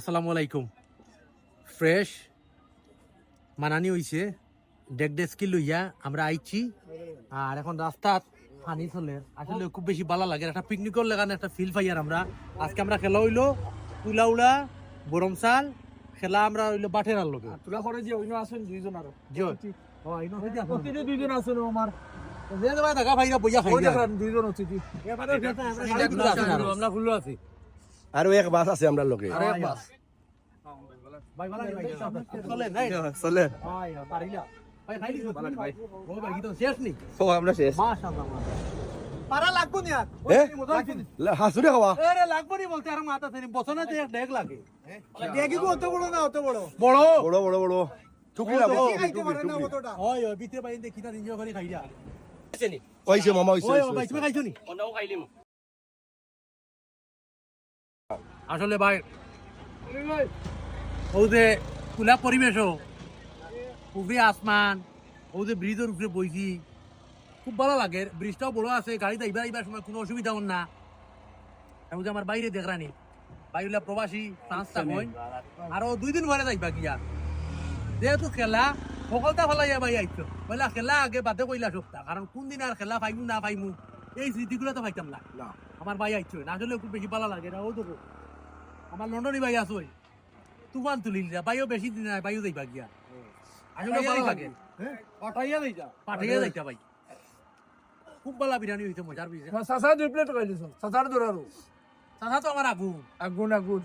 আসসালামু আলাইকুম। ফ্রেশ মানানি হইছে ডেকডেস্কি লইয়া আমরা আইছি। আর এখন রাস্তাত পানি চলে, আসলে খুব বেশি ভালো লাগে। একটা পিকনিকের লাগানো একটা ফিল পাই। আর আমরা আজকে আমরা খেলা হইলো তুলাউড়া গরমসাল খেলা। আমরা হইলো বাঠের আর লগে তুলা করে যে অন্য আছেন দুইজন আরো জি ও আইনো হইতে আপন প্রতিদিন দুইজন আছেন আমার যে ভাই টাকা ভাইরা বইয়া খাই ওই দেখেন দুইজন অতিথি এবারে আমরা ফুল আছি। আরো এক বাস আছে আমরা লোকে আরে বাস ভাই ভালো চলে নাই চলে ভাই পারিলা ভাই খাইলি ভাই ও ভাই কি তো শেষ নি ও আমরা শেষ মাশাআল্লাহ পারা লাগবো না হাসুরে খাওয়া আরে লাগবো নি বলতে আর মাথা থেকে বছরে তো এক ডেক লাগে দেখিব অত বড় না অত বড় বড় বড় বড় বড় টুকরি লাগবো খাইতে পারে না অতটা ওই ওই ভিতরে বাইন্দে কিটা এনজয় করে খাইরা কইছে মামা হইছে ওই ভাই তুমি খাইছো নি অন্যও খাইলিম আসলে ভাই ও যে খোলা পরিবেশও উপরে আসমান ও যে ব্রিজের উপরে বইছি খুব ভালো লাগে। ব্রিজটাও বড় আছে, গাড়িতে আইবার সময় কোনো অসুবিধা হন না। এবং যে আমার বাইরে দেখরানি বাইরে প্রবাসী ট্রান্সটা হয় আরো 2 দিন পরে যাইবা গিয়া। যেহেতু খেলা সকলটা ফেলাইয়া ভাই আইছো বলে খেলা আগে বাদে কইলা সপ্তা, কারণ কোন দিন আর খেলা পাইমু না পাইমু এই স্মৃতিগুলো তো পাইতাম না। আমার ভাই আইছো না, আসলে খুব বেশি ভালো লাগে। ও তো আমার লন্ডনী ভাই আসো তুফান তুলিল যা ভাইও বেশি দিন নাই, ভাইও যাইবা গিয়া। আসলে ভালো লাগে পাঠাইয়া দিতা পাঠিয়ে যাইতা ভাই। খুব ভালো বিরিয়ানি হইছে, মজার বিরিয়ানি। সাসা দুই প্লেট খাইলিছ সাসার দরারো চাচা তো আমার আগুন আগুন আগুন